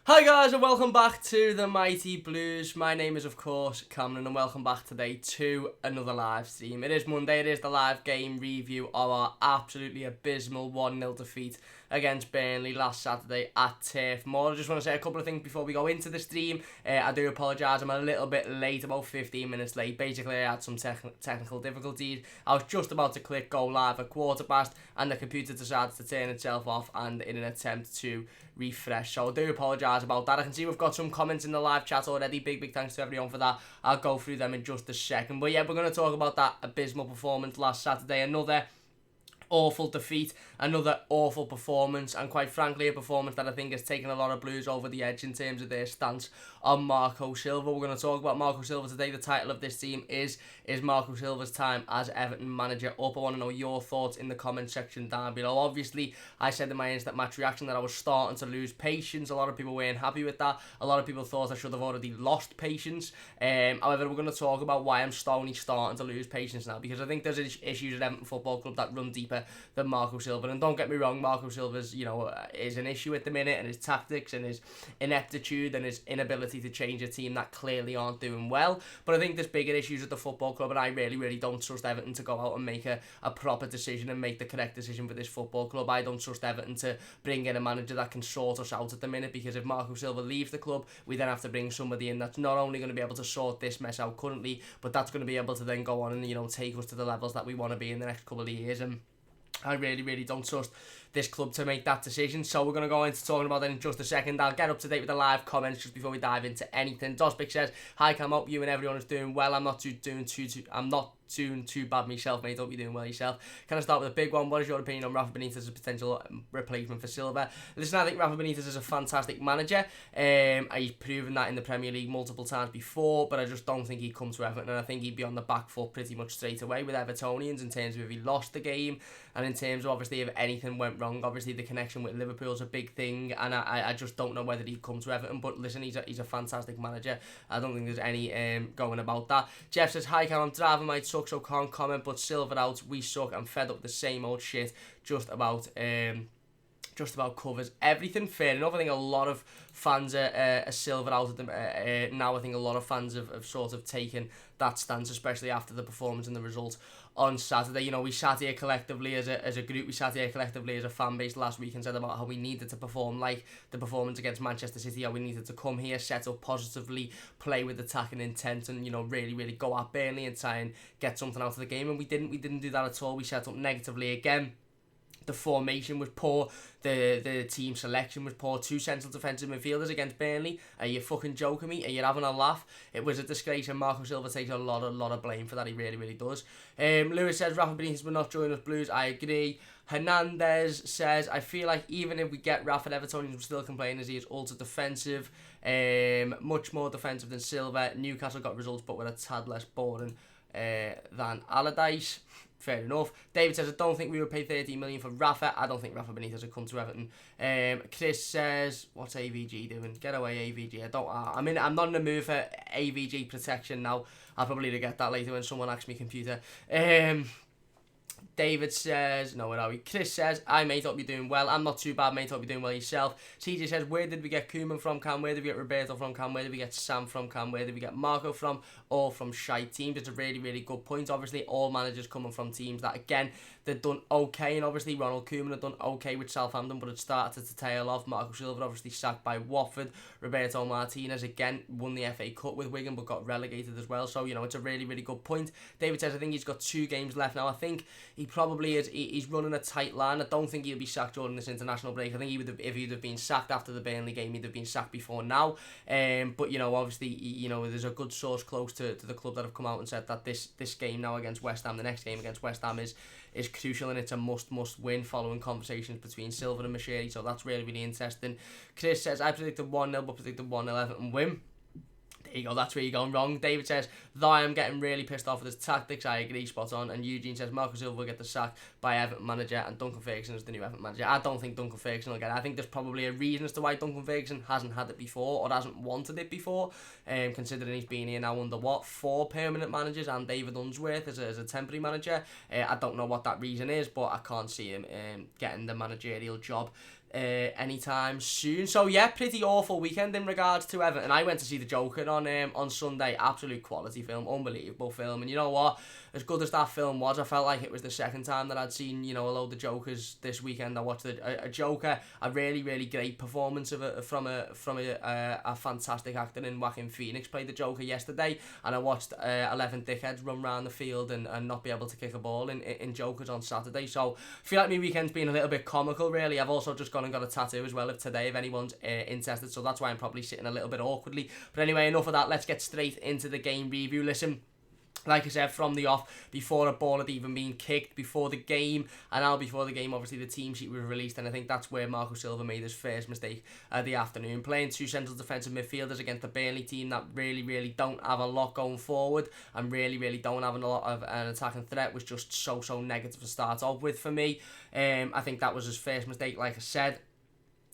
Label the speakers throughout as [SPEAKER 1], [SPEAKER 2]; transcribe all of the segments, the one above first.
[SPEAKER 1] Hi guys and welcome back to the Mighty Blues. My name is of course Cameron and welcome back today to another live stream. It is Monday, it is the live game review of our absolutely abysmal 1-0 defeat against Burnley last Saturday at Turf Moor. I just want to say a couple of things before we go into the stream. I do apologise, I'm a little bit late, about 15 minutes late. Basically I had some technical difficulties. I was just about to click go live at 1:15 and the computer decided to turn itself off and in an attempt to refresh, so I do apologise about that. I can see we've got some comments in the live chat already. Big thanks to everyone for that. I'll go through them in just a second, but yeah, we're going to talk about that abysmal performance last Saturday. Another awful defeat, another awful performance, and quite frankly a performance that I think has taken a lot of Blues over the edge in terms of their stance on Marco Silva. We're going to talk about Marco Silva today. The title of this team is Marco Silva's time as Everton manager up. I want to know your thoughts in the comment section down below. Obviously I said in my instant match reaction that I was starting to lose patience. A lot of people weren't happy with that. A lot of people thought I should have already lost patience. However, we're going to talk about why I'm starting to lose patience now, because I think there's issues at Everton Football Club that run deeper than Marco Silva. And don't get me wrong, Marco Silva's, is an issue at the minute, and his tactics and his ineptitude and his inability to change a team that clearly aren't doing well. But I think there's bigger issues at the football club, and I really don't trust Everton to go out and make a proper decision and make the correct decision for this football club. I don't trust Everton to bring in a manager that can sort us out at the minute, because if Marco Silva leaves the club, we then have to bring somebody in that's not only going to be able to sort this mess out currently, but that's going to be able to then go on and, take us to the levels that we want to be in the next couple of years. And I really don't trust this club to make that decision. So we're going to go into talking about that in just a second. I'll get up to date with the live comments just before we dive into anything. Dosbic says, hi Cam, hope you and everyone is doing well. I'm not doing too bad myself, mate. Hope you're doing well yourself. Can I start with a big one? What is your opinion on Rafa Benitez as a potential replacement for Silva? Listen, I think Rafa Benitez is a fantastic manager. He's proven that in the Premier League multiple times before, but I just don't think he'd come to Everton, and I think he'd be on the back foot pretty much straight away with Evertonians in terms of if he lost the game, and in terms of obviously if anything went wrong. Obviously the connection with Liverpool is a big thing, and I just don't know whether he'd come to Everton. But listen, he's a fantastic manager. I don't think there's any going about that. Jeff says, hi Cam, I'm driving, might suck, so can't comment, but Silva out, we suck, I'm fed up with the same old shit. Just about covers everything. Fair enough. I think a lot of fans are Silva out of them now. I think a lot of fans have sort of taken that stance, especially after the performance and the result on Saturday. We sat here collectively as a group, we sat here collectively as a fan base last week and said about how we needed to perform like the performance against Manchester City, how we needed to come here, set up positively, play with attacking intent, and really go at Burnley and try and get something out of the game. And we didn't do that at all. We set up negatively again. The formation was poor, the team selection was poor. 2 central defensive midfielders against Burnley. Are you fucking joking me? Are you having a laugh? It was a disgrace, and Marco Silva takes a lot of blame for that. He really does. Lewis says, Rafa Benitez will not join us Blues. I agree. Hernandez says, I feel like even if we get Rafa, Evertonians will still complain as he is ultra defensive. Much more defensive than Silva. Newcastle got results but were a tad less boring than Allardyce. Fair enough. David says, I don't think we would pay 13 million for Rafa. I don't think Rafa Benitez would come to Everton. Chris says, what's AVG doing? Get away, AVG. I'm not in the mood for AVG protection now. I'll probably get that later when someone asks me computer. David says, no, where are we? Chris says, I mate, hope you're doing well. I'm not too bad, mate, hope you're doing well yourself. CJ says, where did we get Koeman from, Cam? Where did we get Roberto from, Cam? Where did we get Sam from, Cam? Where did we get Marco from? All from shite teams. It's a really good point. Obviously, all managers coming from teams that, again, they've done okay, and obviously Ronald Koeman had done okay with Southampton, but it started to tail off. Marco Silva obviously sacked by Watford. Roberto Martinez, again, won the FA Cup with Wigan, but got relegated as well. So, it's a really good point. David says, I think he's got 2 games left now. I think he probably is. He's running a tight line. I don't think he'll be sacked during this international break. I think if he'd have been sacked after the Burnley game, he'd have been sacked before now. But obviously, there's a good source close to the club that have come out and said that this game now against West Ham, the next game against West Ham is crucial, and it's a must win following conversations between Silva and Machete. So that's really interesting. Chris says, I predicted 1-0 but predicted 1-0 Everton win. There you go, that's where you're going wrong. David says, though I am getting really pissed off with his tactics, I agree, spot on. And Eugene says, Marco Silva will get the sack by Everton manager and Duncan Ferguson is the new Everton manager. I don't think Duncan Ferguson will get it. I think there's probably a reason as to why Duncan Ferguson hasn't had it before or hasn't wanted it before, considering he's been here now under 4 permanent managers and David Unsworth as a temporary manager. I don't know what that reason is, but I can't see him getting the managerial job anytime soon. So yeah, pretty awful weekend in regards to Everton. I went to see The Joker on Sunday. Absolute quality film, unbelievable film. And you know what? As good as that film was, I felt like it was the second time that I'd seen, a load of Jokers this weekend. I watched a Joker, a really, really great performance from a fantastic actor in Joaquin Phoenix played the Joker yesterday, and I watched 11 dickheads run around the field and not be able to kick a ball in Jokers on Saturday. So I feel like my weekend's been a little bit comical, really. I've also just gone and got a tattoo as well of today, if anyone's interested, so that's why I'm probably sitting a little bit awkwardly. But anyway, enough of that. Let's get straight into the game review. Listen, like I said, from the off, before a ball had even been kicked, before the game, and now before the game, obviously the team sheet was released, and I think that's where Marco Silva made his first mistake of the afternoon. Playing two central defensive midfielders against the Burnley team that really, really don't have a lot going forward, and really, really don't have a lot of an attacking threat, was just so negative to start off with for me. I think that was his first mistake, like I said.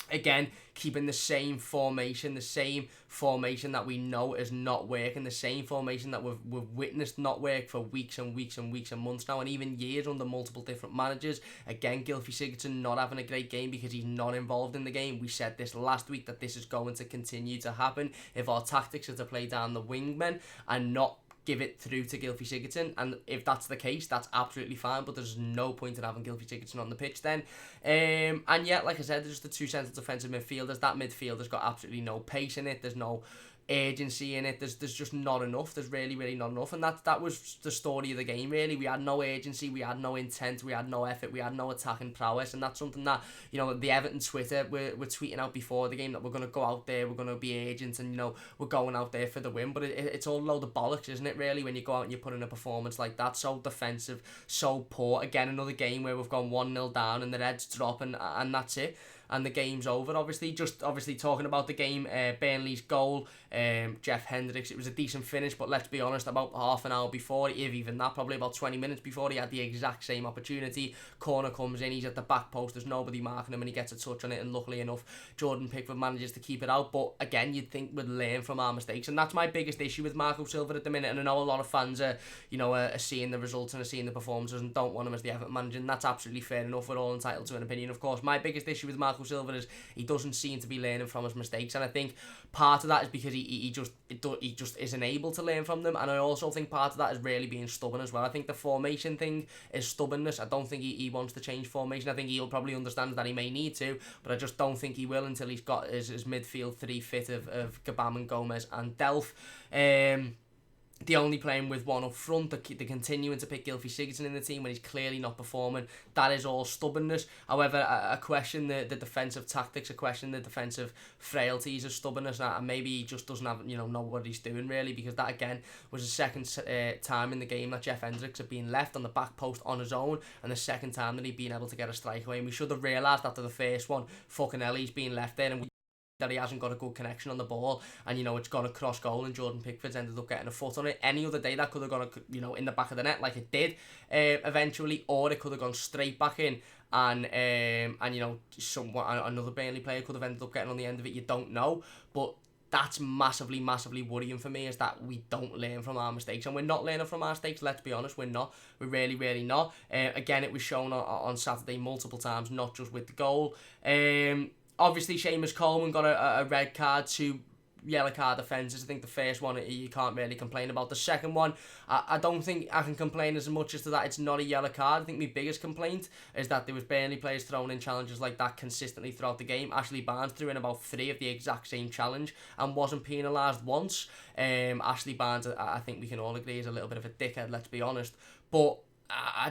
[SPEAKER 1] Again, keeping the same formation that we know is not working, the same formation that we've witnessed not work for weeks and weeks and weeks and months now, and even years under multiple different managers. Again, Gylfi Sigurdsson not having a great game because he's not involved in the game. We said this last week that this is going to continue to happen if our tactics are to play down the wingmen and not give it through to Gylfi Sigurdsson, and if that's the case, that's absolutely fine, but there's no point in having Gylfi Sigurdsson on the pitch then. And yeah, like I said, there's the two central defensive midfielders. That midfielder's got absolutely no pace in it, there's no urgency in it, there's just not enough, there's really not enough, and that was the story of the game, really. We had no urgency, we had no intent, we had no effort, we had no attacking prowess, and that's something that, the Everton Twitter were tweeting out before the game, that we're going to go out there, we're going to be agents, and we're going out there for the win, but it's all a load of bollocks, isn't it, really, when you go out and you put in a performance like that, so defensive, so poor. Again, another game where we've gone 1-0 down and the Reds drop, and that's it. And the game's over, obviously. Just obviously talking about the game, Burnley's goal, Jeff Hendricks, it was a decent finish, but let's be honest, about half an hour before, if even that, probably about 20 minutes before, he had the exact same opportunity. Corner comes in, he's at the back post, there's nobody marking him, and he gets a touch on it, and luckily enough, Jordan Pickford manages to keep it out. But again, you'd think we'd learn from our mistakes, and that's my biggest issue with Marco Silva at the minute. And I know a lot of fans are seeing the results and are seeing the performances and don't want him as the Everton manager, and that's absolutely fair enough. We're all entitled to an opinion, of course. My biggest issue with Marco Silva is he doesn't seem to be learning from his mistakes, and I think part of that is because he just isn't able to learn from them, and I also think part of that is really being stubborn as well. I think the formation thing is stubbornness. I don't think he wants to change formation. I think he'll probably understand that he may need to, but I just don't think he will until he's got his midfield three fit of Gabam and Gomez and Delph. The only playing with one up front, they're continuing to pick Gylfi Sigurdsson in the team when he's clearly not performing. That is all stubbornness. However, I question the defensive tactics, I question the defensive frailties of stubbornness, and maybe he just doesn't have know what he's doing, really, because that again was the second time in the game that Jeff Hendricks had been left on the back post on his own, and the second time that he'd been able to get a strike away. And we should have realised after the first one, fucking hell, he's been left there, and that he hasn't got a good connection on the ball, and it's gone across goal, and Jordan Pickford's ended up getting a foot on it. Any other day that could have gone in the back of the net like it did eventually, or it could have gone straight back in, and another Burnley player could have ended up getting on the end of it. You don't know, but that's massively worrying for me, is that we don't learn from our mistakes, and we're not learning from our mistakes. Let's be honest, we're not. We're really not. Again, it was shown on Saturday multiple times, not just with the goal. Obviously, Seamus Coleman got a red card, 2 yellow card offences. I think the first one you can't really complain about. The second one, I don't think I can complain as much as to that it's not a yellow card. I think my biggest complaint is that there was Burnley players throwing in challenges like that consistently throughout the game. Ashley Barnes threw in about 3 of the exact same challenge and wasn't penalised once. Ashley Barnes, I think we can all agree, is a little bit of a dickhead, let's be honest. But I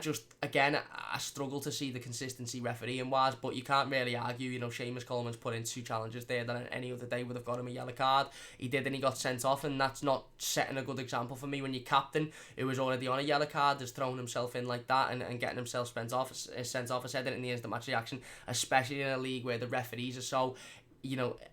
[SPEAKER 1] struggle to see the consistency refereeing wise, but you can't really argue. Seamus Coleman's put in 2 challenges there that any other day would have got him a yellow card. He did, and he got sent off, and that's not setting a good example for me when your captain, who was already on a yellow card, is throwing himself in like that and getting himself sent off. I said it in the instant match reaction, especially in a league where the referees are so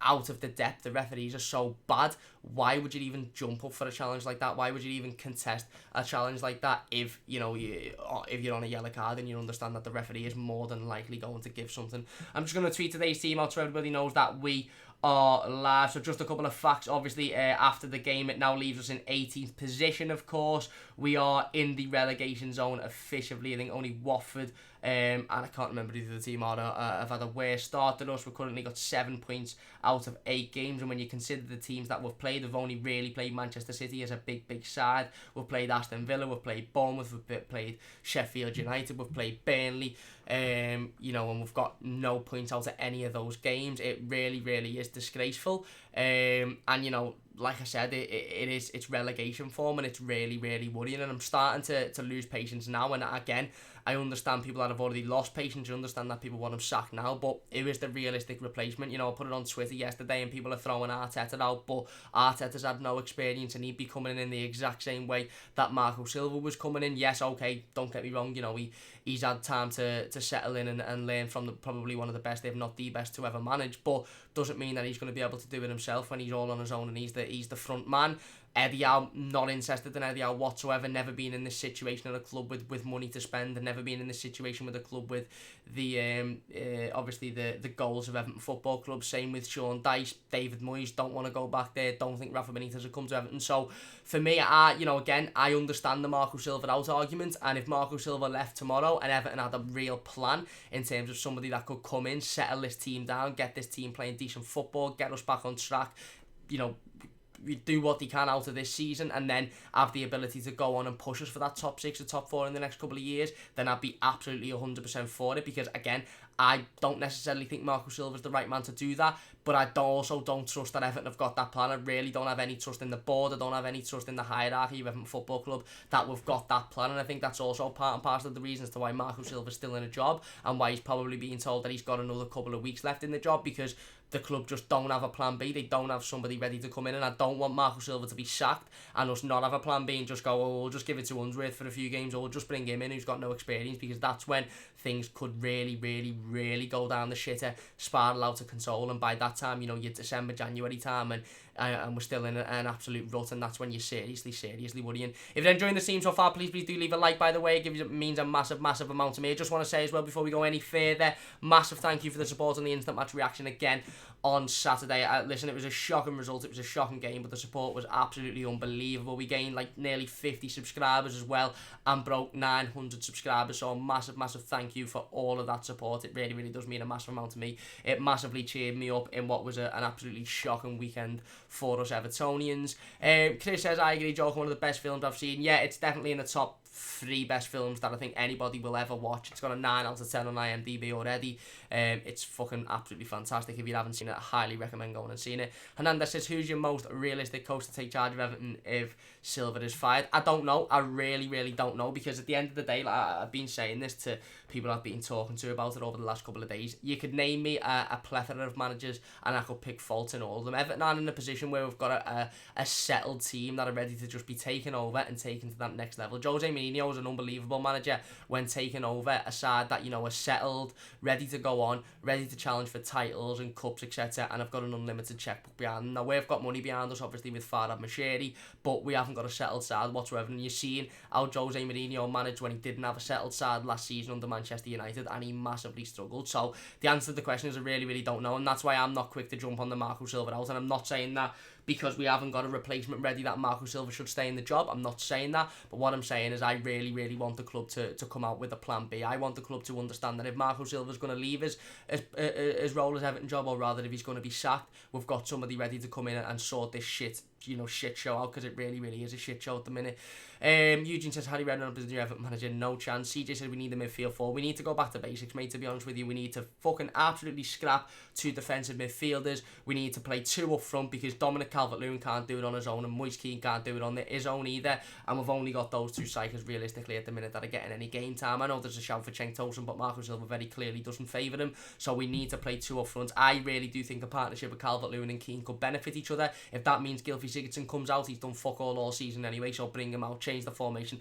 [SPEAKER 1] out of the depth. The referees are so bad. why would you even jump up for a challenge like that? Why would you even contest a challenge like that if, you know, if you're on a yellow card and you understand that the referee is more than likely going to give something? I'm just going to tweet today's team out so everybody knows that we are live. So just a couple of facts. Obviously, after the game, it now leaves us in 18th position, of course. We are in the relegation zone officially. I think only Watford and I can't remember who the team are have had a worse start than us. We've currently got 7 points out of 8 games, and when you consider the teams that we've played, we've only really played Manchester City as a big side. We've played Aston Villa, we've played Bournemouth, we've played Sheffield United, we've played Burnley, you know, and we've got no points out of any of those games. It really is disgraceful. And you know, like I said, it's relegation form, and it's really worrying, and I'm starting to lose patience now. And again, I understand people that have already lost patience. I understand that people want him sacked now, but it was the realistic replacement. You know, I put it on Twitter yesterday and people are throwing Arteta out, but Arteta's had no experience and he'd be coming in the exact same way that Marco Silva was coming in. Yes, okay, don't get me wrong, you know, he's had time to settle in and learn from probably one of the best, if not the best, to ever manage, but doesn't mean that he's going to be able to do it himself when he's all on his own and he's the front man. Eddie Howe, not interested in Eddie Howe whatsoever, never been in this situation at a club with money to spend, and never been in this situation with a club with the obviously the goals of Everton Football Club. Same with Sean Dyche, David Moyes, don't want to go back there, don't think Rafa Benitez will come to Everton. So for me, you know, again, I understand the Marco Silva out argument, and if Marco Silva left tomorrow and Everton had a real plan in terms of somebody that could come in, settle this team down, get this team playing decent football, get us back on track, you know, do what they can out of this season and then have the ability to go on and push us for that top 6 or top 4 in the next couple of years, then I'd be absolutely 100% for it, because again, I don't necessarily think Marco Silva's the right man to do that, but I also don't trust that Everton have got that plan. I really don't have any trust in the board. I don't have any trust in the hierarchy of Everton Football Club that we've got that plan, and I think that's also part and parcel of the reasons to why Marco Silva's still in a job and why he's probably being told that he's got another couple of weeks left in the job, because the club just don't have a plan B. They don't have somebody ready to come in, and I don't want Marco Silva to be sacked and us not have a plan B and just go, oh, we'll just give it to Unsworth for a few games, or we'll just bring him in who's got no experience, because that's when things could really go down the shitter, spiral out of control, and by that time, you know, you're December, January time, and we're still in an absolute rut, and that's when you're seriously worrying. If you're enjoying the stream so far, please do leave a like, by the way. It means a massive amount to me. I just want to say as well, before we go any further, massive thank you for the support on the instant match reaction again on Saturday. Listen, it was a shocking result, it was a shocking game, but the support was absolutely unbelievable. We gained like nearly 50 subscribers as well and broke 900 subscribers, so a massive thank you for all of that support. It really does mean a massive amount to me. It massively cheered me up in what was an absolutely shocking weekend for us Evertonians. Chris says, I agree, Joker, one of the best films I've seen. Yeah, it's definitely in the top 3 best films that I think anybody will ever watch. It's got a 9 out of 10 on IMDb already. It's fucking absolutely fantastic. If you haven't seen it, I highly recommend going and seeing it. Hernandez says, who's your most realistic coach to take charge of Everton if Silva is fired? I don't know. I really don't know, because at the end of the day, like, I've been saying this to people I've been talking to about it over the last couple of days. You could name me a plethora of managers and I could pick faults in all of them. Everton are in a position where we've got a settled team that are ready to just be taken over and taken to that next level. Jose Mourinho is an unbelievable manager when taking over a side that, you know, are settled, ready to go on, ready to challenge for titles and cups, etc. And I've got an unlimited checkbook behind them. Now, we've got money behind us, obviously, with Farhad Mashiri, but we haven't got a settled side whatsoever. And you're seeing how Jose Mourinho managed when he didn't have a settled side last season under Manchester United, and he massively struggled. So the answer to the question is I really don't know, and that's why I'm not quick to jump on the Marco Silva out. And I'm not saying that because we haven't got a replacement ready that Marco Silva should stay in the job. I'm not saying that, but what I'm saying is I really want the club to come out with a plan B. I want the club to understand that if Marco Silva's going to leave his role as Everton job, or rather if he's going to be sacked, we've got somebody ready to come in and sort this shit show out, because it really is a shit show at the minute. Eugene says, Harry Redknapp is the new Everton manager, no chance. CJ says we need a midfield 4. We need to go back to basics, mate, to be honest with you. We need to fucking absolutely scrap 2 defensive midfielders. We need to play 2 up front, because Dominic Calvert-Lewin can't do it on his own, and Moise Kean can't do it on his own either, and we've only got those 2 strikers realistically at the minute that are getting any game time. I know there's a shout for Cenk Tosun, but Marco Silva very clearly doesn't favour him, so we need to play 2 up front. I really do think a partnership with Calvert-Lewin and Kean could benefit each other. If that means Gylfi Sigurdsson comes out, he's done fuck all season anyway, so bring him out, change the formation,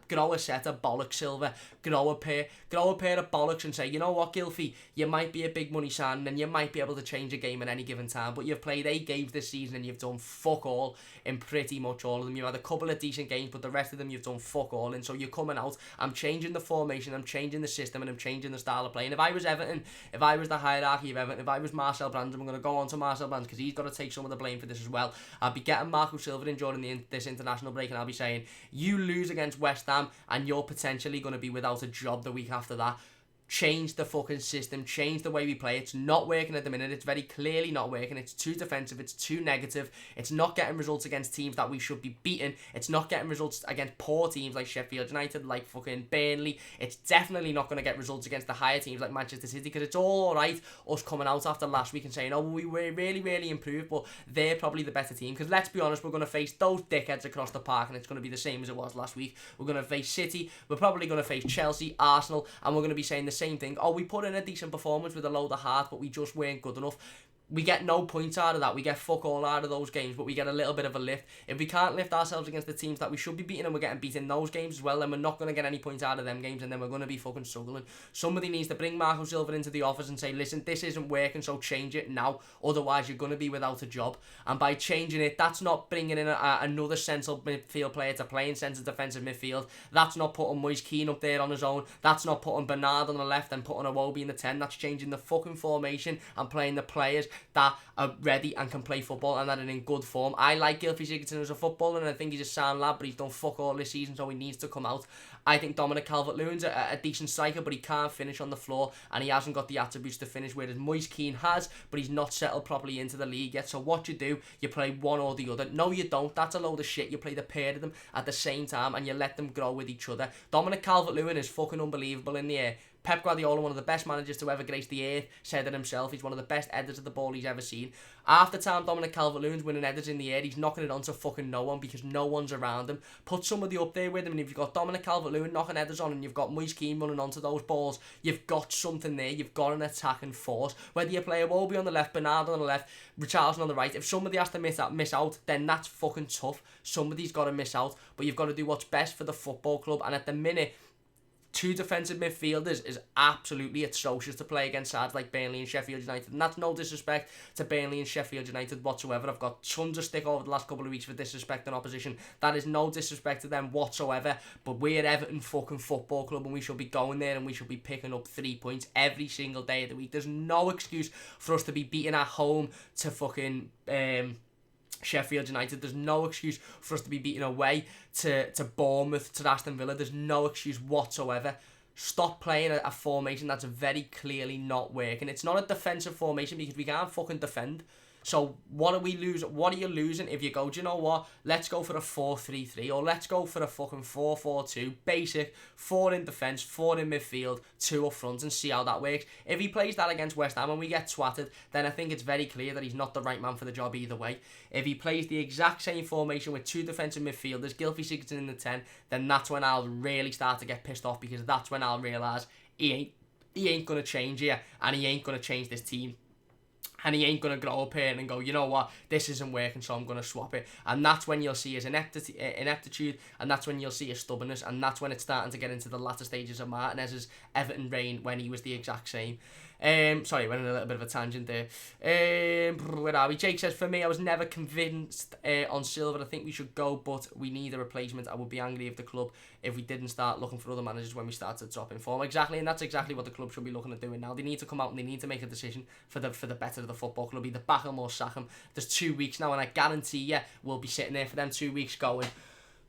[SPEAKER 1] grow a set of bollocks, Silva, grow a pair of bollocks and say, you know what, Gylfi, you might be a big money signing and you might be able to change a game at any given time, but you've played 8 games this season and you've done fuck all in pretty much all of them. You've had a couple of decent games, but the rest of them you've done fuck all in, so you're coming out, I'm changing the formation, I'm changing the system, and I'm changing the style of play. And if I was Everton, if I was the hierarchy of Everton, if I was Marcel Brands, I'm going to go on to Marcel Brands because he's got to take some of the blame for this as well. I'll be getting Marco Silva in during this international break, and I'll be saying, you lose against West Ham and you're potentially going to be without a job the week after that. Change the fucking system, change the way we play. It's not working at the minute, it's very clearly not working, it's too defensive, it's too negative, it's not getting results against teams that we should be beating, it's not getting results against poor teams like Sheffield United, like fucking Burnley, it's definitely not going to get results against the higher teams like Manchester City, because it's all alright us coming out after last week and saying, oh, we were really improved, but they're probably the better team, because let's be honest, we're going to face those dickheads across the park and it's going to be the same as it was last week. We're going to face City, we're probably going to face Chelsea, Arsenal, and we're going to be saying the same thing. Oh, we put in a decent performance with a load of heart, but we just weren't good enough. We get no points out of that. We get fuck all out of those games, but we get a little bit of a lift. If we can't lift ourselves against the teams that we should be beating and we're getting beaten in those games as well, then we're not going to get any points out of them games, and then we're going to be fucking struggling. Somebody needs to bring Marco Silva into the office and say, listen, this isn't working, so change it now. Otherwise, you're going to be without a job. And by changing it, that's not bringing in another central midfield player to play in centre defensive midfield. That's not putting Moise Kean up there on his own. That's not putting Bernard on the left and putting Iwobi in the 10. That's changing the fucking formation and playing the players that are ready and can play football and that are in good form. I like Gylfi Sigurdsson as a footballer and I think he's a sound lad, but he's done fuck all this season, so he needs to come out. I think Dominic Calvert-Lewin's a decent striker, but he can't finish on the floor and he hasn't got the attributes to finish, whereas Moise Kean has, but he's not settled properly into the league yet. So what you play one or the other. No, you don't. That's a load of shit. You play the pair of them at the same time and you let them grow with each other. Dominic Calvert-Lewin is fucking unbelievable in the air. Pep Guardiola, one of the best managers to ever grace the earth, said it himself. He's one of the best headers of the ball he's ever seen. Half the time Dominic Calvert-Lewin's winning headers in the air, he's knocking it onto fucking no one because no one's around him. Put somebody up there with him, and if you've got Dominic Calvert-Lewin knocking headers on and you've got Moise Kean running onto those balls, you've got something there. You've got an attacking force. Whether you play Iwobi on the left, Bernard on the left, Richarlison on the right, if somebody has to miss out, then that's fucking tough. Somebody's got to miss out, but you've got to do what's best for the football club, and at the minute, 2 defensive midfielders is absolutely atrocious to play against sides like Burnley and Sheffield United, and that's no disrespect to Burnley and Sheffield United whatsoever. I've got tons of stick over the last couple of weeks for disrespecting opposition. That is no disrespect to them whatsoever, but we're Everton fucking Football Club and we should be going there and we should be picking up 3 points every single day of the week. There's no excuse for us to be beating at home to fucking Sheffield United. There's no excuse for us to be beating away to Bournemouth, to Aston Villa. There's no excuse whatsoever. Stop playing a formation that's very clearly not working. It's not a defensive formation because we can't fucking defend. So what are we losing? What are you losing if you go, do you know what? Let's go for a 4-3-3 or let's go for a fucking 4-4-2. Basic, 4 in defence, 4 in midfield, 2 up front and see how that works. If he plays that against West Ham and we get twatted, then I think it's very clear that he's not the right man for the job either way. If he plays the exact same formation with 2 defensive midfielders, Gylfi Sigurdsson in the 10, then that's when I'll really start to get pissed off, because that's when I'll realise he ain't going to change here and he ain't going to change this team. And he ain't going to grow up here and go, you know what, this isn't working, so I'm going to swap it. And that's when you'll see his ineptitude, and that's when you'll see his stubbornness, and that's when it's starting to get into the latter stages of Martinez's Everton reign when he was the exact same. Sorry, went on a little bit of a tangent there. Where are we? Jake says, for me, I was never convinced on Silva. I think we should go, but we need a replacement. I would be angry if the club, if we didn't start looking for other managers when we started dropping form. Exactly, and that's exactly what the club should be looking at doing now. They need to come out and they need to make a decision for the better of the football club. Either back him or sack him. There's 2 weeks now, and I guarantee you we'll be sitting there for them 2 weeks going,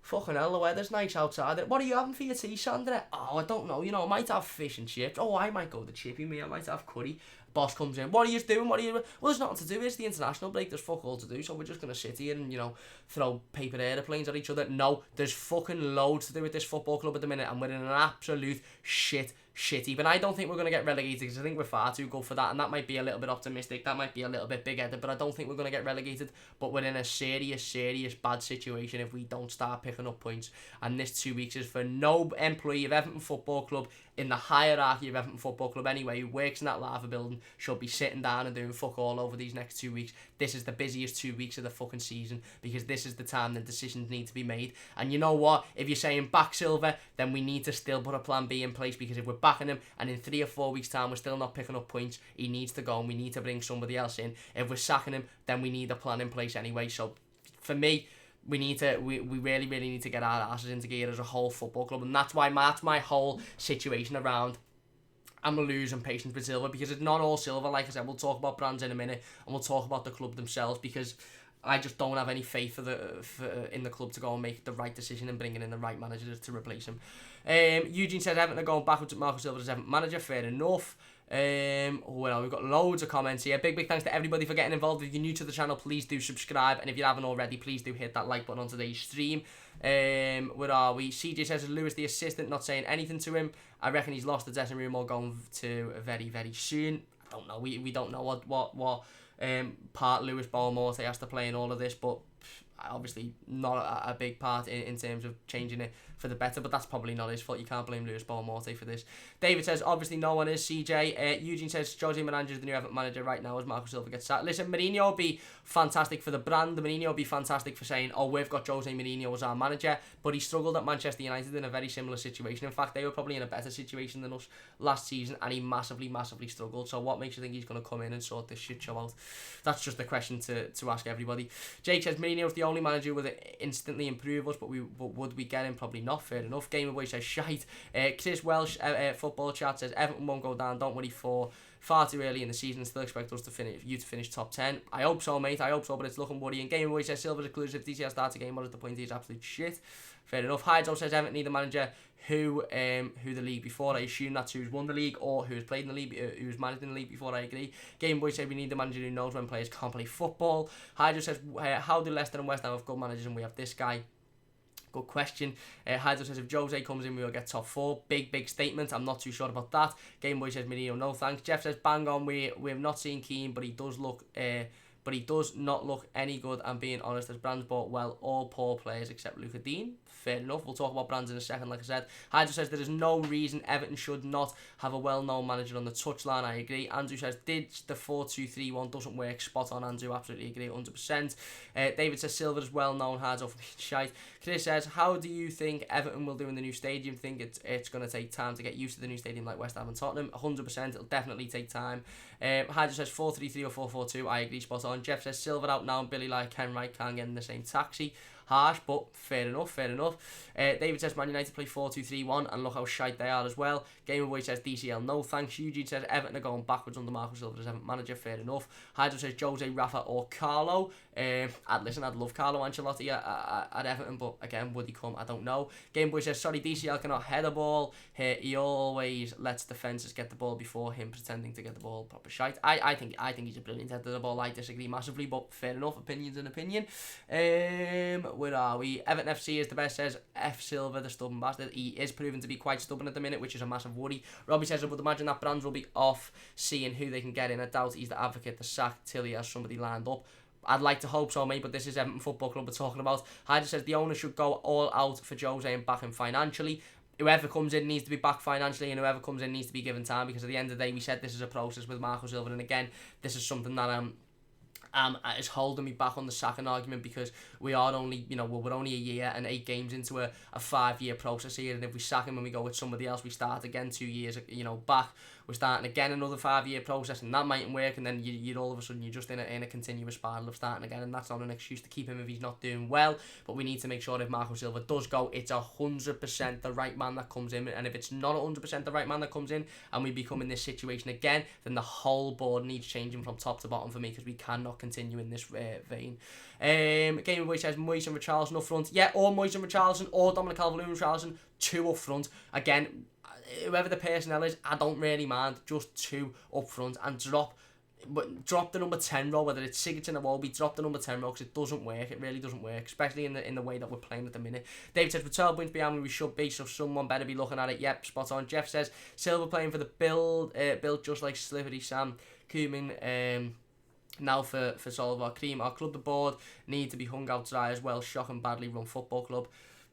[SPEAKER 1] fucking hell, the weather's nice outside. What are you having for your tea, Sandra? Oh, I don't know. You know, I might have fish and chips. Oh, I might go to Chippy Me. I might have curry. Boss comes in. What are you doing? Well, there's nothing to do. It's the international break. There's fuck all to do. So we're just going to sit here and, you know, throw paper aeroplanes at each other. No, there's fucking loads to do with this football club at the minute. And we're in an absolute shitty. But I don't think we're going to get relegated, because I think we're far too good for that. And that might be a little bit optimistic. That might be a little bit big-headed. But I don't think we're going to get relegated. But we're in a serious bad situation if we don't start picking up points. And this 2 weeks is for no employee of Everton Football Club in the hierarchy of Everton Football Club anyway, who works in that lava building, should be sitting down and doing fuck all over these next 2 weeks. This is the busiest 2 weeks of the fucking season, because this is the time the decisions need to be made. And you know what? If you're saying back Silva, then we need to still put a plan B in place, because if we're backing him and in 3 or 4 weeks' time we're still not picking up points, he needs to go and we need to bring somebody else in. If we're sacking him, then we need a plan in place anyway. So for me, we really need to get our asses into gear as a whole football club, and that's my whole situation around. I'm losing patience with Silva, because it's not all Silva. Like I said, we'll talk about brands in a minute, and we'll talk about the club themselves, because I just don't have any faith in the club to go and make the right decision and bringing in the right manager to replace him. Eugene says Everton are going backwards with Marco Silva as Everton manager. Fair enough. Well, we've got loads of comments here. Big thanks to everybody for getting involved. If you're new to the channel, please do subscribe, and if you haven't already, please do hit that like button on today's stream. Where are we? CJ says, is Lewis the assistant not saying anything to him? I reckon he's lost the dressing room or going to very soon. I don't know. We don't know what part Lewis Morte has to play in all of this, but obviously not a big part in terms of changing it for the better, but that's probably not his fault. You can't blame Lewis Morte for this. David says, obviously no one is. CJ. Eugene says, Jose Mourinho is the new Everton manager right now as Marco Silva gets sacked. Listen, Mourinho will be fantastic for the brand. Mourinho will be fantastic for saying, oh, we've got Jose Mourinho as our manager, but he struggled at Manchester United in a very similar situation. In fact, they were probably in a better situation than us last season, and he massively struggled. So what makes you think he's going to come in and sort this shit show out? That's just a question to ask everybody. Jake says, Mourinho's the only manager who would instantly improve us, but would we get him? Probably not. Fair enough. Game Boy says shite. Chris Welsh football chat says Everton won't go down. Don't worry, for far too early in the season. Still expect us to finish top 10. I hope so, mate. I hope so, but it's looking worrying. Game Boy says Silva's a clues if DCL starts a game. What is the point? He's absolute shit. Fair enough. Hydro says Everton need a manager who the league before. I assume that's who's won the league or who's played in the league, who's managed in the league before. I agree. Game Boy said we need a manager who knows when players can't play football. Hydro says how do Leicester and West Ham have good managers and we have this guy? Good question. Hydro says if Jose comes in, we will get top 4. Big statement. I'm not too sure about that. Game Boy says Mourinho, no thanks. Jeff says bang on. We have not seen Keane, but he does not look any good. And being honest, as Brands bought well all poor players except Luca Dean. Fair enough. We'll talk about Brands in a second. Like I said, Hydro says there is no reason Everton should not have a well-known manager on the touchline. I agree. Andrew says did the 4-2-3-1 doesn't work. Spot on, Andrew. Absolutely agree. 100%. David says Silva is well-known. Hydro for being shite. Chris says how do you think Everton will do in the new stadium? Think it's going to take time to get used to the new stadium like West Ham and Tottenham. 100%. It'll definitely take time. Hydro says 4-3-3 or 4-4-2. I agree. Spot on. Jeff says Silva out now and Billy like Ken Wright can't get in the same taxi. Harsh, but fair enough. David says Man United play 4-2-3-1 and look how shite they are as well. Game Boy says DCL, no thanks. Eugene says Everton are going backwards under Marco Silva as Everton manager. Fair enough. Hydro says Jose, Rafa or Carlo. I'd love Carlo Ancelotti at Everton, but again, would he come? I don't know. Game Boy says sorry, DCL cannot head a ball. He always lets defenders get the ball before him pretending to get the ball. Proper shite. I think he's a brilliant header of the ball. I disagree massively, but fair enough. Opinion's an opinion. Where are we? Everton FC is the best, says F Silva, the stubborn bastard. He is proven to be quite stubborn at the minute, which is a massive worry. Robbie says I would imagine that Brands will be off seeing who they can get in. I doubt he's the advocate to sack till he has somebody lined up. I'd like to hope so, mate, but this is Everton Football Club we're talking about. Hyder says the owner should go all out for Jose and back him financially. Whoever comes in needs to be back financially, and whoever comes in needs to be given time, because at the end of the day, we said this is a process with Marco Silva, and again, this is something that is holding me back on the sacking argument, because we are only, we're only a year and 8 games into a 5-year process here, and if we sack him and we go with somebody else, we start again 2 years, back. We're starting again another 5-year process, and that mightn't work, and then you're all of a sudden you're just in a continuous spiral of starting again, and that's not an excuse to keep him if he's not doing well. But we need to make sure if Marco Silva does go, it's 100% the right man that comes in, and if it's not 100% the right man that comes in, and we become in this situation again, then the whole board needs changing from top to bottom for me, because we cannot continue in this vein. Game Boy says Moyes and Richarlison up front. Yeah, or Moyes and Richarlison, or Dominic Calvert-Lewin and Richarlison, 2 up front. Again, whoever the personnel is, I don't really mind. Just 2 up front, and drop the number 10 role, whether it's Sigurdsson or Wolby, drop the number 10 role, because it doesn't work. It really doesn't work, especially in the way that we're playing at the minute. David says, we're 12 points behind where we should be, so someone better be looking at it. Yep, spot on. Jeff says, Silva playing for the build just like Slippery Sam Koeman, now for Solvar Cream. Our club, the board, need to be hung out dry as well. Shocking badly run football club.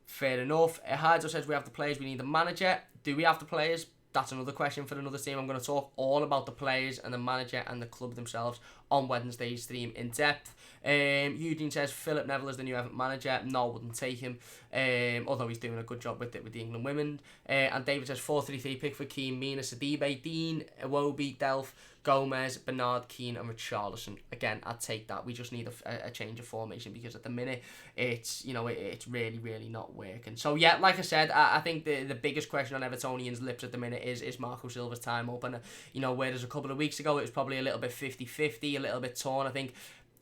[SPEAKER 1] Fair enough. Hydro says we have the players, we need a manager. Do we have the players? that's another question for another stream. I'm going to talk all about the players and the manager and the club themselves on Wednesday's stream in depth. Eugene says Philip Neville is the new Everton manager. No, wouldn't take him. Although he's doing a good job with it with the England women. And David says 4-3-3 pick for Keane, Mina, Sidibe, Dean, Iwobi, Delph, Gomez, Bernard, Keane and Richarlison. Again, I'd take that. We just need a change of formation because at the minute it's it's really not working. So yeah, like I said, I think the biggest question on Evertonians' lips at the minute is Marco Silva's time up. And whereas a couple of weeks ago it was probably a little bit 50-50, a little bit torn. I think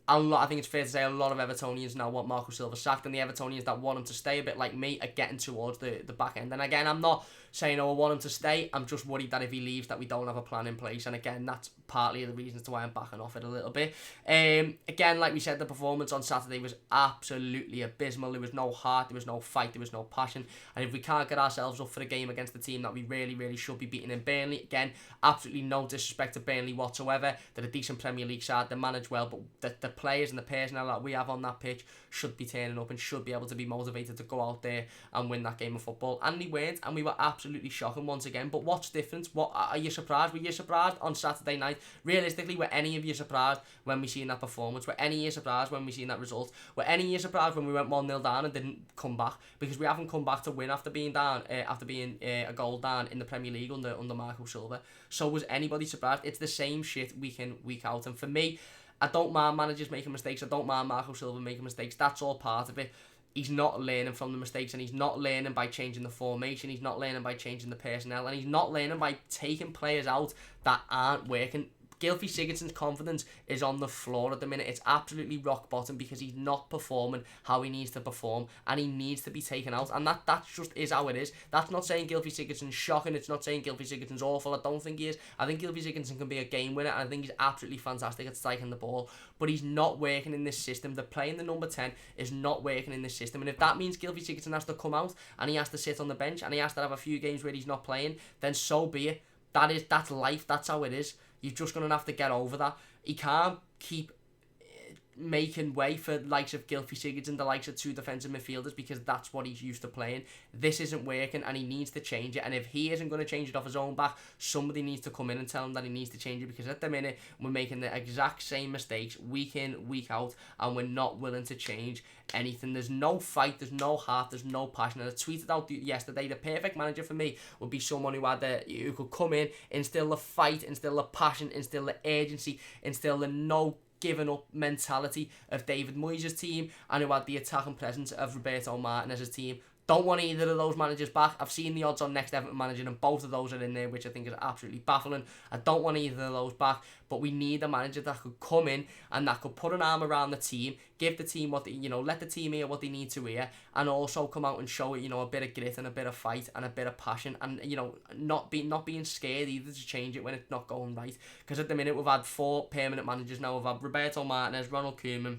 [SPEAKER 1] it's fair to say a lot of Evertonians now want Marco Silva sacked, and the Evertonians that want him to stay, a bit like me, are getting towards the back end. And again, I'm not saying, I want him to stay. I'm just worried that if he leaves, that we don't have a plan in place. And again, that's partly the reasons to why I'm backing off it a little bit. Again, like we said, the performance on Saturday was absolutely abysmal. There was no heart, there was no fight, there was no passion. And if we can't get ourselves up for a game against the team that we really should be beating in Burnley, again, absolutely no disrespect to Burnley whatsoever. They're a decent Premier League side, they manage well, but the players and the personnel that we have on that pitch should be turning up and should be able to be motivated to go out there and win that game of football. And they weren't, and we were absolutely shocking once again. But what's different? What are you surprised? Were you surprised on Saturday night? Realistically, were any of you surprised when we seen that performance? Were any of you surprised when we seen that result? Were any of you surprised when we went 1-0 down and didn't come back? Because we haven't come back to win after being down, a goal down in the Premier League under Marco Silva. So was anybody surprised? It's the same shit week in, week out. And for me, I don't mind managers making mistakes. I don't mind Marco Silva making mistakes. That's all part of it. He's not learning from the mistakes, and he's not learning by changing the formation. He's not learning by changing the personnel, and he's not learning by taking players out that aren't working. Gylfi Sigurdsson's confidence is on the floor at the minute. It's absolutely rock bottom because he's not performing how he needs to perform, and he needs to be taken out, and that just is how it is. That's not saying Gylfi Sigurdsson's shocking. It's not saying Gylfi Sigurdsson's awful. I don't think he is. I think Gylfi Sigurdsson can be a game winner, and I think he's absolutely fantastic at striking the ball, but he's not working in this system. The playing the number 10 is not working in this system, and if that means Gylfi Sigurdsson has to come out and he has to sit on the bench and he has to have a few games where he's not playing, then so be it. That's life. That's how it is. You're just going to have to get over that. He can't keep making way for the likes of Gylfi Sigurdsson, the likes of two defensive midfielders, because that's what he's used to playing. This isn't working, and he needs to change it. And if he isn't going to change it off his own back, somebody needs to come in and tell him that he needs to change it, because at the minute we're making the exact same mistakes week in, week out, and we're not willing to change anything. There's no fight, there's no heart, there's no passion. And I tweeted out yesterday, the perfect manager for me would be someone who could come in, instill the fight, instill the passion, instill the urgency, instill the no giving up mentality of David Moyes' team, and who had the attacking presence of Roberto Martinez's team. Don't want either of those managers back. I've seen the odds on next Everton manager, and both of those are in there, which I think is absolutely baffling. I don't want either of those back, but we need a manager that could come in and that could put an arm around the team, give the team what they, let the team hear what they need to hear, and also come out and show it, a bit of grit and a bit of fight and a bit of passion, and not being scared either to change it when it's not going right. Because at the minute we've had 4 permanent managers now. We've had Roberto Martinez, Ronald Koeman,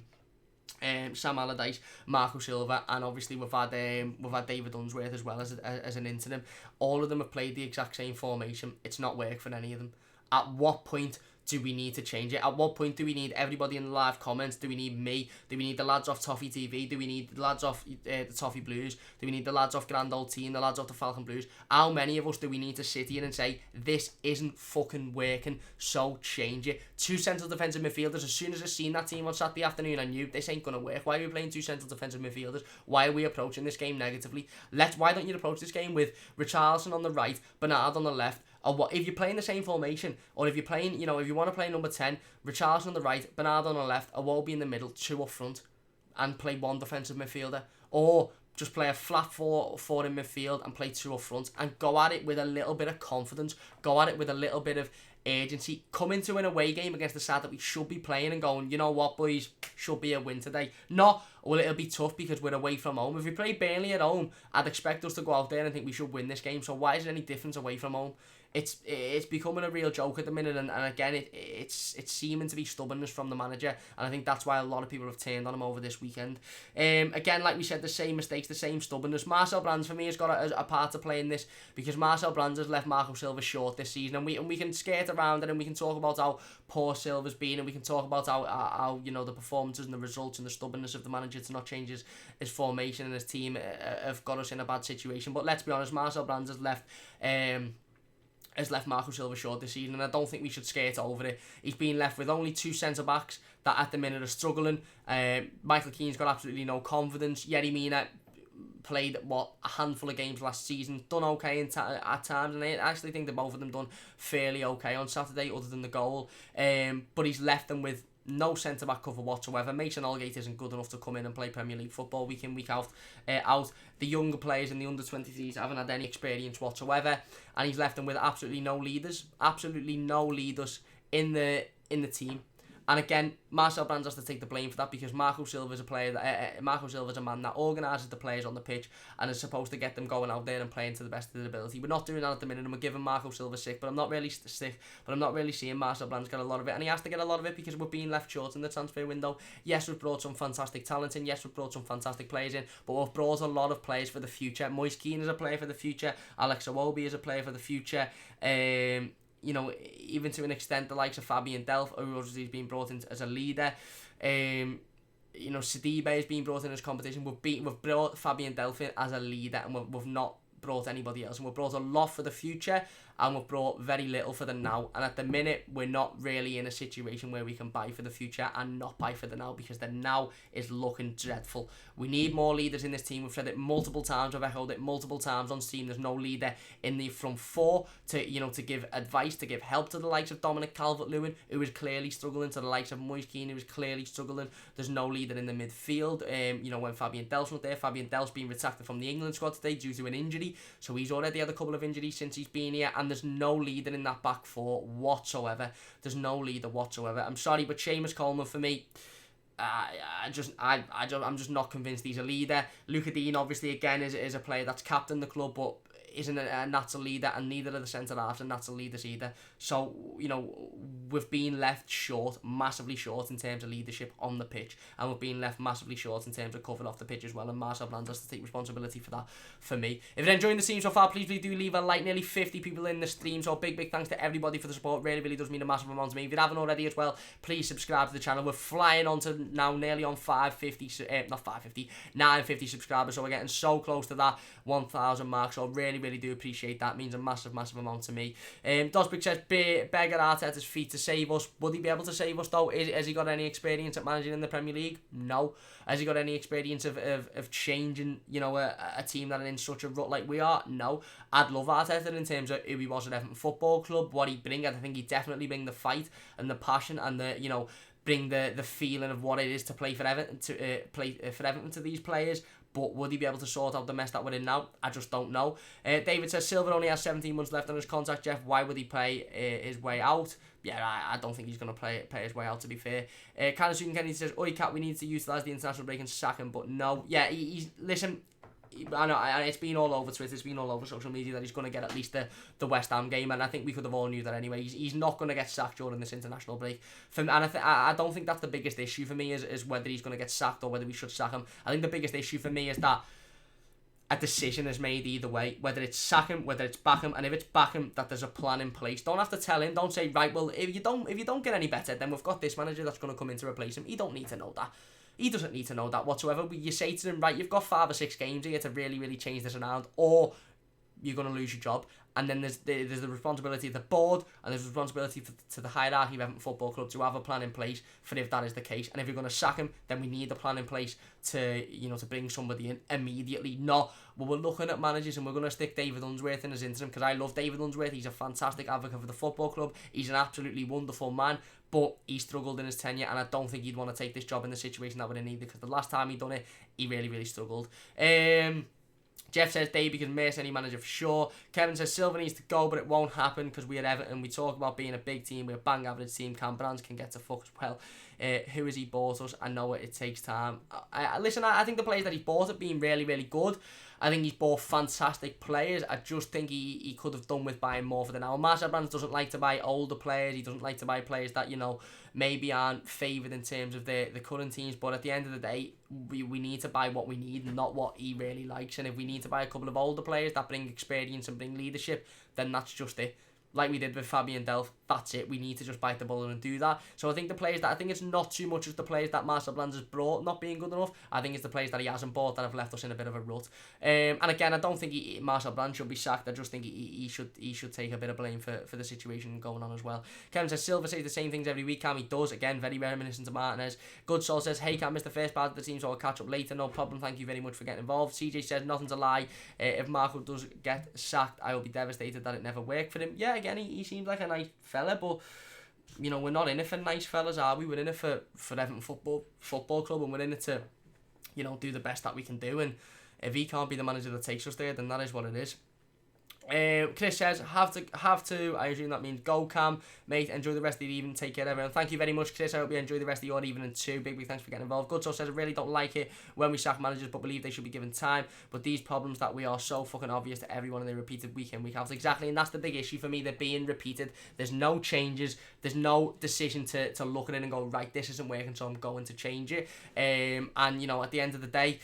[SPEAKER 1] Sam Allardyce, Marco Silva, and obviously we've had David Unsworth as well as an interim. All of them have played the exact same formation. It's not worked for any of them. At what point do we need to change it? At what point do we need everybody in the live comments? Do we need me? Do we need the lads off Toffee TV? Do we need the lads off the Toffee Blues? Do we need the lads off Grand Old Team? The lads off the Falcon Blues? How many of us do we need to sit here and say, this isn't fucking working, so change it? 2 central defensive midfielders. As soon as I seen that team on Saturday afternoon, I knew this ain't going to work. Why are we playing 2 central defensive midfielders? Why are we approaching this game negatively? Why don't you approach this game with Richarlison on the right, Bernard on the left? Or what, if you're playing the same formation, or if you're playing, if you want to play number 10, Richarlison on the right, Bernard on the left, Iwobi in the middle, 2 up front, and play 1 defensive midfielder, or just play a flat 4 in midfield and play 2 up front, and go at it with a little bit of confidence, go at it with a little bit of urgency, come into an away game against the side that we should be playing and going, you know what, boys, should be a win today. Not, well, it'll be tough because we're away from home. If we play Burnley at home, I'd expect us to go out there and think we should win this game. So why is it any difference away from home? It's becoming a real joke at the minute, and again, it's seeming to be stubbornness from the manager, and I think that's why a lot of people have turned on him over this weekend. Again, like we said, the same mistakes, the same stubbornness. Marcel Brands, for me, has got a part to play in this, because Marcel Brands has left Marco Silva short this season, and we can skate around it, and we can talk about how poor Silva's been, and we can talk about how the performances and the results and the stubbornness of the manager to not change his formation and his team have got us in a bad situation. But let's be honest, Marcel Brands has left has left Marco Silva short this season, and I don't think we should skate over it. He's been left with only 2 centre-backs that at the minute are struggling. Michael Keane's got absolutely no confidence. Yerry Mina played, a handful of games last season, done okay at times, and I actually think that both of them done fairly okay on Saturday, other than the goal. But he's left them with no centre-back cover whatsoever. Mason Holgate isn't good enough to come in and play Premier League football week in, week out. The younger players in the under-23s haven't had any experience whatsoever, and he's left them with absolutely no leaders in the team. And again, Marcel Brands has to take the blame for that, because Marco Silva's a man that organises the players on the pitch and is supposed to get them going out there and playing to the best of their ability. We're not doing that at the minute, and we're giving Marco Silva stick, but I'm not really seeing Marcel Brands get a lot of it, and he has to get a lot of it because we're being left short in the transfer window. Yes, we've brought some fantastic talent in, yes, we've brought some fantastic players in, but we've brought a lot of players for the future. Moise Keane is a player for the future, Alex Iwobi is a player for the future, even to an extent, the likes of Fabian Delph, who obviously has been brought in as a leader. Sidibe has been brought in as competition. We've brought Fabian Delph in as a leader, and we've not brought anybody else. And we've brought a lot for the future, and we've brought very little for the now. And at the minute, we're not really in a situation where we can buy for the future and not buy for the now, because the now is looking dreadful. We need more leaders in this team. We've said it multiple times. I've echoed it multiple times on Steam. There's no leader in the front four to give advice, to give help to the likes of Dominic Calvert-Lewin, who is clearly struggling, to the likes of Moise Keane, who is clearly struggling. There's no leader in the midfield. When Fabian Delph's not there, Fabian Delph's been retracted from the England squad today due to an injury. So he's already had a couple of injuries since he's been here, and there's no leader in that back four whatsoever. There's no leader whatsoever. I'm sorry, but Seamus Coleman, for me, I'm just not convinced he's a leader. Luca Dean, obviously, again, is a player that's captained the club, but isn't a natural leader, and neither of the centre-halves are natural leaders either. So, we've been left short, massively short in terms of leadership on the pitch, and we've been left massively short in terms of covering off the pitch as well, and Marcel Brands has to take responsibility for that, for me. If you're enjoying the stream so far, please do leave a like. Nearly 50 people in the stream, so big thanks to everybody for the support. Really does mean a massive amount to me. If you haven't already as well, please subscribe to the channel. We're flying on to now nearly on 950 subscribers, so we're getting so close to that 1,000 mark, so really do appreciate that. It means a massive amount to me. Dosbig says, beggar Arteta's feet to save us. Would he be able to save us though? Has he got any experience at managing in the Premier League? No. Has he got any experience of changing, a team that are in such a rut like we are? No. I'd love Arteta in terms of who he was at Everton Football Club, what he'd bring. I think he'd definitely bring the fight and the passion and the, bring the feeling of what it is to play for Everton, for Everton to these players. But would he be able to sort out the mess that we're in now? I just don't know. David says, Silva only has 17 months left on his contract, Jeff. Why would he play his way out? Yeah, I don't think he's going to play his way out, to be fair. Kennedy says, Oi, Cat, we need to utilise the international break and sack him. But no. Yeah, listen, I know it's been all over Twitter, it's been all over social media that he's going to get at least the West Ham game, and I think we could have all knew that anyway. He's not going to get sacked during this international break. I don't think that's the biggest issue for me is whether he's going to get sacked or whether we should sack him. I think the biggest issue for me is that a decision is made either way, whether it's sack him, whether it's back him, and if it's back him, that there's a plan in place. Don't have to tell him, don't say, right, well, if you don't get any better, then we've got this manager that's going to come in to replace him. He don't need to know that. He doesn't need to know that whatsoever. You say to him, right, you've got 5 or 6 games here to really change this around, or you're going to lose your job. And then there's the responsibility of the board, and there's responsibility to the hierarchy of Everton Football Club to have a plan in place for if that is the case. And if you're going to sack him, then we need a plan in place to bring somebody in immediately. Not, well, we're looking at managers and we're going to stick David Unsworth in as interim, because I love David Unsworth. He's a fantastic advocate for the football club. He's an absolutely wonderful man, but he struggled in his tenure, and I don't think he'd want to take this job in the situation that we're in either, because the last time he done it, he really struggled. Jeff says Davey can miss any manager for sure. Kevin says Silva needs to go, but it won't happen because we at Everton, we talk about being a big team, we're a bang average team. Cam Brands can get to fuck as well. Who has he bought us? I know it takes time. Listen, I think the players that he bought have been really good. I think he's bought fantastic players. I just think he could have done with buying more for the now. Marcel Brands doesn't like to buy older players. He doesn't like to buy players that, maybe aren't favoured in terms of the current teams. But at the end of the day, we need to buy what we need, not what he really likes. And if we need to buy a couple of older players that bring experience and bring leadership, then that's just it. Like we did with Fabian Delph. that's it. We need to just bite the bullet and do that. So I think I think it's not too much as the players that Marcel Brands has brought not being good enough. I think it's the players that he hasn't bought that have left us in a bit of a rut. And again, I don't think Marcel Brands should be sacked. I just think he should take a bit of blame for the situation going on as well. Kevin says Silva says the same things every week. Cam, he does. Again, very reminiscent to Martinez. Good Soul says, hey Cam, missed the first part of the team, so I'll catch up later. No problem. Thank you very much for getting involved. CJ says nothing's a lie. If Marco does get sacked, I will be devastated that it never worked for him. Yeah, again, he seems like a nice fella, but you know, we're not in it for nice fellas, are we? We're in it for Everton Football Club, and we're in it to, you know, do the best that we can do. And if he can't be the manager that takes us there, then that is what it is. Chris says, have to, I assume that means go Cam, mate, enjoy the rest of the evening, take care everyone. Thank you very much, Chris, I hope you enjoy the rest of your evening too. Big thanks for getting involved. Good says, I really don't like it when we sack managers, but believe they should be given time, but these problems that we are so fucking obvious to everyone and they're repeated week in, week out. Exactly, and that's the big issue for me, they're being repeated. There's no changes, there's no decision to look at it and go, right, this isn't working, so I'm going to change it. And you know, at the end of the day,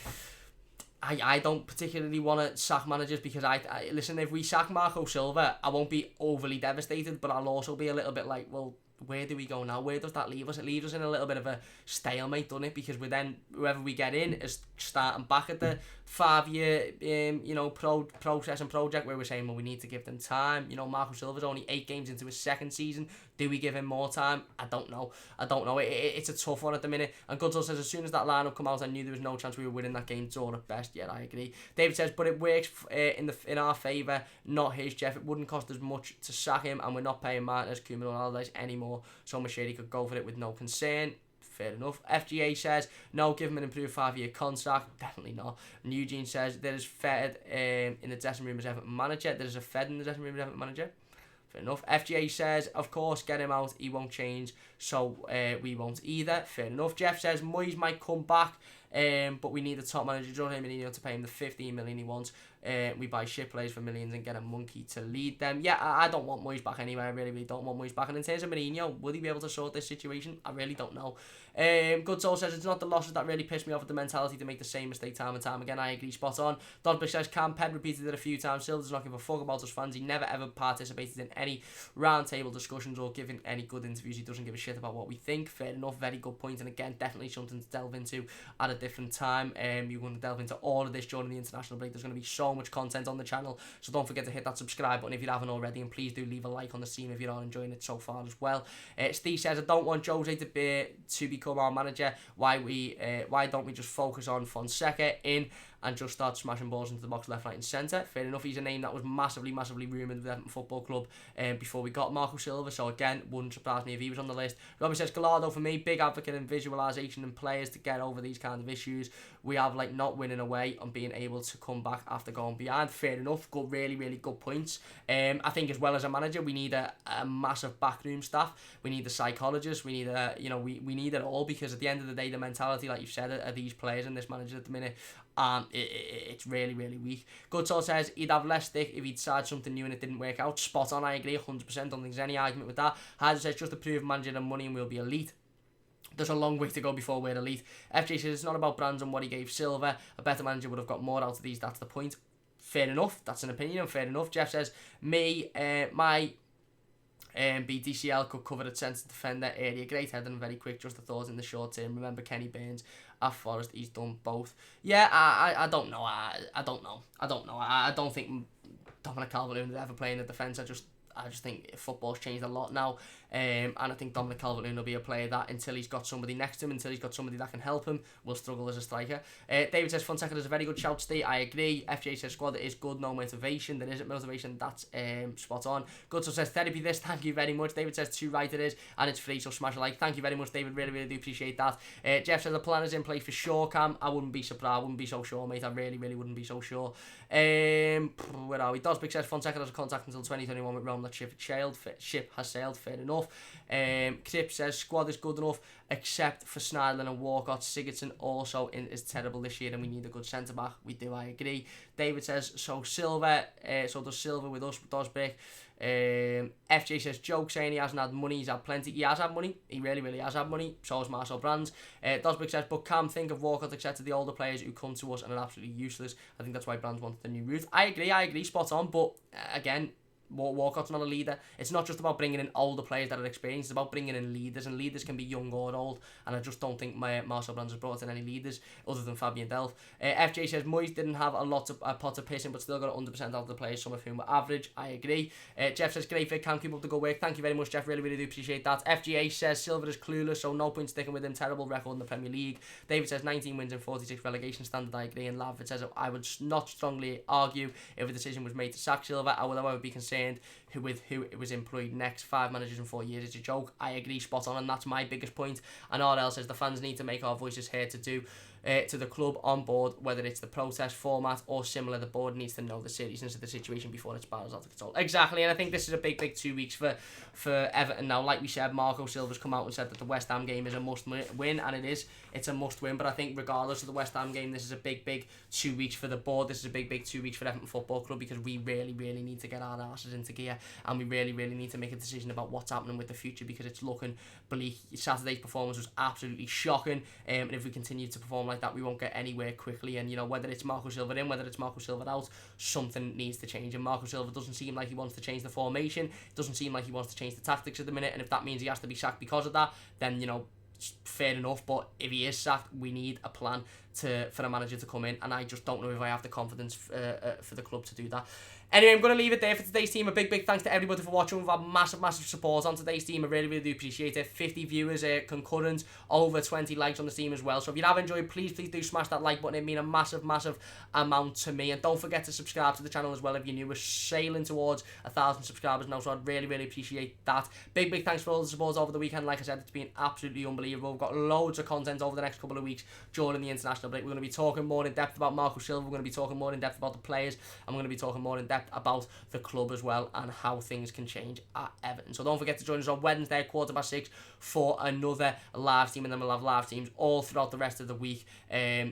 [SPEAKER 1] I don't particularly want to sack managers because I listen, if we sack Marco Silva, I won't be overly devastated, but I'll also be a little bit like, well, where do we go now? Where does that leave us? It leaves us in a little bit of a stalemate, doesn't it? Because whoever we get in is starting back at the 5-year process and project where we're saying, well, we need to give them time. You know, Marco Silva's only 8 games into his second season. Do we give him more time? I don't know. It's a tough one at the minute. And Goodall says, as soon as that lineup come out, I knew there was no chance we were winning that game. Draw at best. Yeah, I agree. David says, but it works in our favour, not his, Jeff. It wouldn't cost us much to sack him, and we're not paying Martinez, Koeman, or Allardyce anymore. So Machete could go for it with no concern. Fair enough. FGA says, no, give him an improved 5-year contract. Definitely not. And Eugene says, there is Fed in the dressing room as Everton manager. There is a Fed in the dressing room as Everton manager. Fair enough. FGA says, of course, get him out. He won't change, so we won't either. Fair enough. Jeff says, Moyes might come back, but we need a top manager. John Mourinho to pay him the 15 million he wants. We buy shit players for millions and get a monkey to lead them. Yeah, I don't want Moyes back anyway. I really don't want Moyes back. And in terms of Mourinho, would he be able to sort this situation? I really don't know. Good Soul says, it's not the losses that really piss me off, with the mentality to make the same mistake time and time again. I agree, spot on. Dodbush says, Cam Penn repeated it a few times. Still does not give a fuck about us fans. He never ever participated in any round table discussions or giving any good interviews. He doesn't give a shit about what we think. Fair enough, very good point. And again, definitely something to delve into at a different time. You're going to delve into all of this during the international break. There's going to be so much content on the channel, so don't forget to hit that subscribe button if you haven't already, and please do leave a like on the stream if you're not enjoying it so far as well. Steve says, I don't want Jose to become our manager. Why don't we just focus on Fonseca in and just start smashing balls into the box left, right and centre? Fair enough, he's a name that was massively rumoured with Everton Football Club before we got Marco Silva, so again, wouldn't surprise me if he was on the list. Robbie says, Gallardo for me, big advocate in visualisation and players to get over these kind of issues. We have like not winning away and being able to come back after going behind. Fair enough, good, really good points. I think as well as a manager, we need a massive backroom staff. We need the psychologist. We need we need it all, because at the end of the day, the mentality, like you've said, of these players and this manager at the minute, it's really weak. Goodsoul says he'd have less stick if he'd tried something new and it didn't work out. Spot on, I agree 100%. Don't think there's any argument with that. Hyder says just approve manager and money and we'll be elite. There's a long way to go before we're elite. FJ says it's not about brands and what he gave Silva. A better manager would have got more out of these. That's the point. Fair enough. That's an opinion, and fair enough. Jeff says my BDCL could cover a centre defender area. Great head and very quick. Just a thought in the short term. Remember Kenny Burns at Forest. He's done both. Yeah, I don't know. I don't know. I don't think Dominic Calvert-Lewin would ever play in the defence. I just think football's changed a lot now, and I think Dominic Calvert-Lewin will be a player that, until he's got somebody next to him, until he's got somebody that can help him, will struggle as a striker. David says Fonseca is a very good shout, Steve. I agree. FJ says squad is good, no motivation. There isn't motivation. That's spot on. Good. So says therapy this. Thank you very much. David says too right it is, and it's free, so smash a like. Thank you very much, David. Really do appreciate that. Jeff says the plan is in place for sure, Cam. I wouldn't be surprised. I wouldn't be so sure, mate. I really wouldn't be so sure. Where are we? Dosbig says Fonseca has a contract until 2021 with Rome. That ship has sailed. Fair enough. Crip says squad is good enough except for Sneijder and Walcott. Sigurdsson also is terrible this year and we need a good centre back. We do, I agree. David says so Silva. So does Silva with us, Dosbig. FJ says joke saying he hasn't had money. He's had plenty. He has had money. He really has had money. So has Marcel Brands. Dosbig says, but Cam, think of Walcott etc. The older players who come to us and are absolutely useless. I think that's why Brands wanted the new route. I agree. Spot on. But again, Walcott's not a leader. It's not just about bringing in older players that are experienced. It's about bringing in leaders, and leaders can be young or old. And I just don't think Marcel Brands has brought in any leaders other than Fabian Delph. FJ says Moyes didn't have a lot of pot of piss in, but still got 100% out of the players, some of whom were average. I agree. Jeff says great fit, can't keep up the good work. Thank you very much, Jeff. Really do appreciate that. FGA says Silva is clueless, so no point sticking with him. Terrible record in the Premier League. David says 19 wins and 46 relegation standard. I agree. And Lavit says I would not strongly argue if a decision was made to sack Silva. I would, however, be concerned with who it was employed next. 5 managers in 4 years is a joke. I agree, spot on, and that's my biggest point. And RL says the fans need to make our voices heard to the club on board, whether it's the protest format or similar. The board needs to know the seriousness of the situation before it spirals out of control. Exactly, and I think this is a big 2 weeks for Everton now. Like we said, Marco Silva's come out and said that the West Ham game is a must win, and it is. It's a must win, but I think regardless of the West Ham game, this is a big 2 weeks for the board. This is a big 2 weeks for Everton Football Club, because we really need to get our asses into gear, and we really need to make a decision about what's happening with the future, because it's looking bleak. Saturday's performance was absolutely shocking, and if we continue to perform like that, we won't get anywhere quickly. And whether it's Marco Silva in, whether it's Marco Silva out, something needs to change. And Marco Silva doesn't seem like he wants to change the formation. It doesn't seem like he wants to change the tactics at the minute. And if that means he has to be sacked because of that, then fair enough. But if he is sacked, we need a plan for a manager to come in, and I just don't know if I have the confidence for the club to do that. Anyway, I'm going to leave it there for today's team. A big thanks to everybody for watching. We've had massive support on today's team. I really do appreciate it. 50 viewers, concurrent, over 20 likes on the team as well. So if you have enjoyed, please do smash that like button. It means a massive amount to me. And don't forget to subscribe to the channel as well if you're new. We're sailing towards 1,000 subscribers now, so I'd really appreciate that. Big thanks for all the support over the weekend. Like I said, it's been absolutely unbelievable. We've got loads of content over the next couple of weeks during the international break. We're going to be talking more in depth about Marco Silva. We're going to be talking more in depth about the players, and we're going to be talking more in depth about the club as well, and how things can change at Everton. So don't forget to join us on Wednesday at 6:15 for another live stream, and then we'll have live streams all throughout the rest of the week.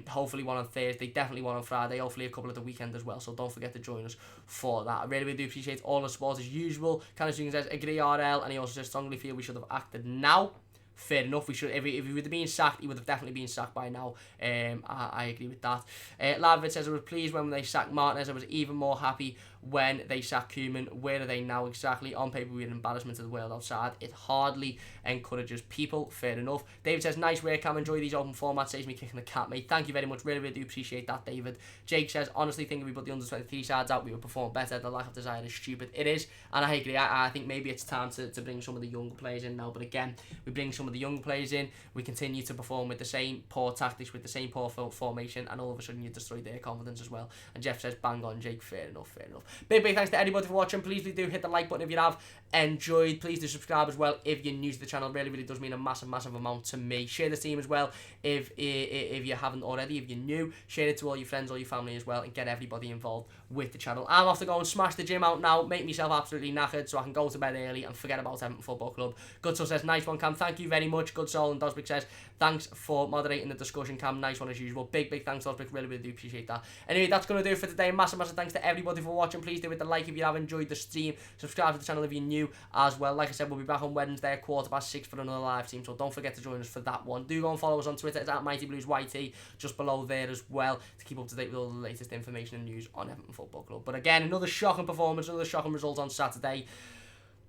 [SPEAKER 1] Hopefully one on Thursday, definitely one on Friday, hopefully a couple at the weekend as well. So don't forget to join us for that. I really do appreciate all the support as usual. Kenneth says agree RL, and he also says strongly feel we should have acted now. Fair enough, we should. If he would have been sacked, he would have definitely been sacked by now. I agree with that. Lavit says I was pleased when they sacked Martinez. I was even more happy when they sacked Koeman. Where are they now exactly? On paper, we're an embarrassment to the world outside. It hardly encourages people. Fair enough. David says nice work, Cam. Enjoy these open formats. Saves me kicking the cat, mate. Thank you very much. Really do appreciate that, David. Jake says honestly think if we put the under-23 sides out, we would perform better. The lack of desire is stupid. It is, and I agree. I think maybe it's time to bring some of the younger players in now. But again, we bring some of the young players in, we continue to perform with the same poor tactics, with the same poor formation, and all of a sudden you destroy their confidence as well. And Jeff says bang on, Jake. Fair enough. Big thanks to anybody for watching. Please do hit the like button if you have enjoyed. Please do subscribe as well if you're new to the channel. Really does mean a massive amount to me. Share the team as well if you haven't already. If you're new, share it to all your friends, all your family as well, and get everybody involved with the channel. I'm off to go and smash the gym out now, make myself absolutely knackered so I can go to bed early and forget about Everton Football Club. Good Soul says nice one, Cam. Thank you very much. Good Soul. And Dosbick says thanks for moderating the discussion, Cam. Nice one as usual. Big thanks, Dosbick. Really do appreciate that. Anyway, that's going to do it for today. Massive thanks to everybody for watching. Please do hit the like if you have enjoyed the stream. Subscribe to the channel if you're new as well. Like I said, we'll be back on Wednesday at 6:15 for another live stream, so don't forget to join us for that one. Do go and follow us on Twitter. It's at MightyBluesYT, just below there as well, to keep up to date with all the latest information and news on Everton Football Club. But again, another shocking performance, another shocking result on Saturday.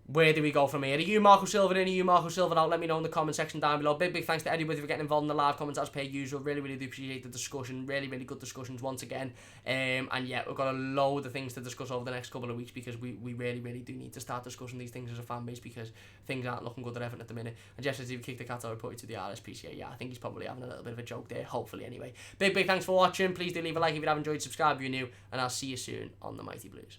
[SPEAKER 1] Where do we go from here? Are you Marco Silva in? Are you Marco Silva out? Let me know in the comment section down below. Big thanks to everybody for getting involved in the live comments as per usual. Really do appreciate the discussion. Really good discussions once again. And yeah, we've got a load of things to discuss over the next couple of weeks, because we really do need to start discussing these things as a fan base, because things aren't looking good at Everton at the minute. And Jeff says if he kicked the cat, I would put it to the RSPCA. Yeah, I think he's probably having a little bit of a joke there, hopefully anyway. Big thanks for watching. Please do leave a like if you have enjoyed, subscribe if you're new, and I'll see you soon on the Mighty Blues.